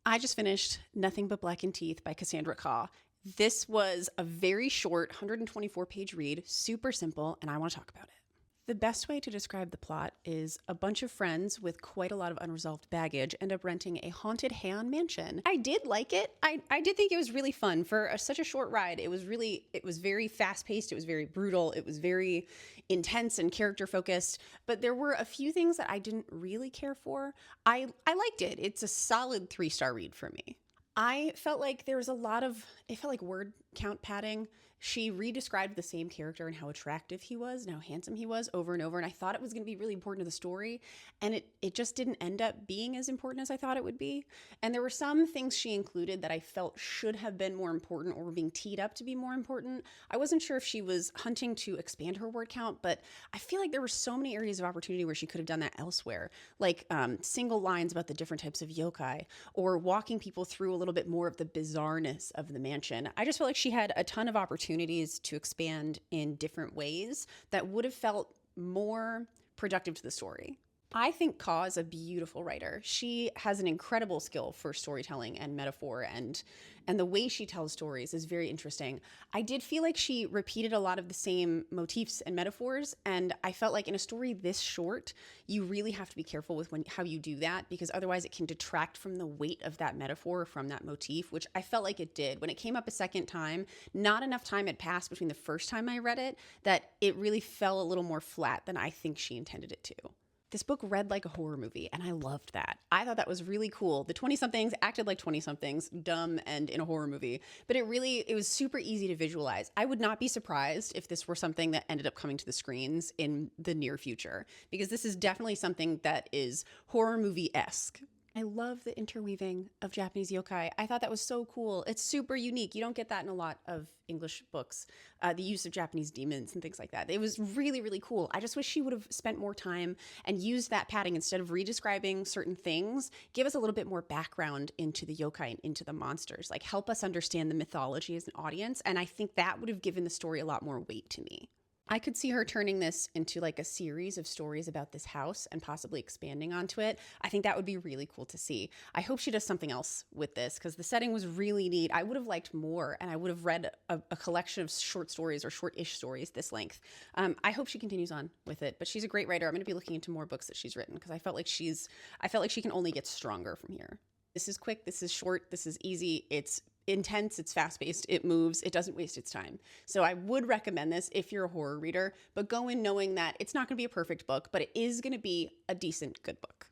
I just finished Nothing But Blackened Teeth by Cassandra Khaw. This was a very short 124-page read, super simple, and I want to talk about it. The best way to describe the plot is a bunch of friends with quite a lot of unresolved baggage end up renting a haunted Heian mansion. I did like it. I did think it was really fun for such a short ride. It was very fast-paced. It was very brutal. It was very intense and character-focused. But there were a few things that I didn't really care for. I liked it. It's a solid 3-star read for me. I felt like there was it felt like word count padding. She re-described the same character and how attractive he was and how handsome he was over and over. And I thought it was going to be really important to the story. And it just didn't end up being as important as I thought it would be. And there were some things she included that I felt should have been more important or were being teed up to be more important. I wasn't sure if she was hunting to expand her word count, but I feel like there were so many areas of opportunity where she could have done that elsewhere. Like single lines about the different types of yokai, or walking people through a little bit more of the bizarreness of the mansion. I just felt like she had a ton of opportunities to expand in different ways that would have felt more productive to the story. I think Khaw is a beautiful writer. She has an incredible skill for storytelling and metaphor, and the way she tells stories is very interesting. I did feel like she repeated a lot of the same motifs and metaphors, and I felt like in a story this short, you really have to be careful with how you do that, because otherwise it can detract from the weight of that metaphor or from that motif, which I felt like it did. When it came up a second time, not enough time had passed between the first time I read it that it really fell a little more flat than I think she intended it to. This book read like a horror movie, and I loved that. I thought that was really cool. The 20-somethings acted like 20-somethings, dumb and in a horror movie, but it was super easy to visualize. I would not be surprised if this were something that ended up coming to the screens in the near future, because this is definitely something that is horror movie-esque. I love the interweaving of Japanese yokai. I thought that was so cool. It's super unique. You don't get that in a lot of English books, the use of Japanese demons and things like that. It was really, really cool. I just wish she would have spent more time and used that padding instead of re-describing certain things. Give us a little bit more background into the yokai and into the monsters. Like, help us understand the mythology as an audience. And I think that would have given the story a lot more weight to me. I could see her turning this into like a series of stories about this house and possibly expanding onto it. I think that would be really cool to see. I hope she does something else with this, because the setting was really neat. I would have liked more, and I would have read a collection of short stories or short-ish stories this length. I hope she continues on with it, but she's a great writer. I'm going to be looking into more books that she's written, because I felt like she can only get stronger from here. This is quick, this is short, this is easy, it's intense, it's fast-paced, it moves, it doesn't waste its time. So I would recommend this if you're a horror reader, but go in knowing that it's not going to be a perfect book, but it is going to be a decent, good book.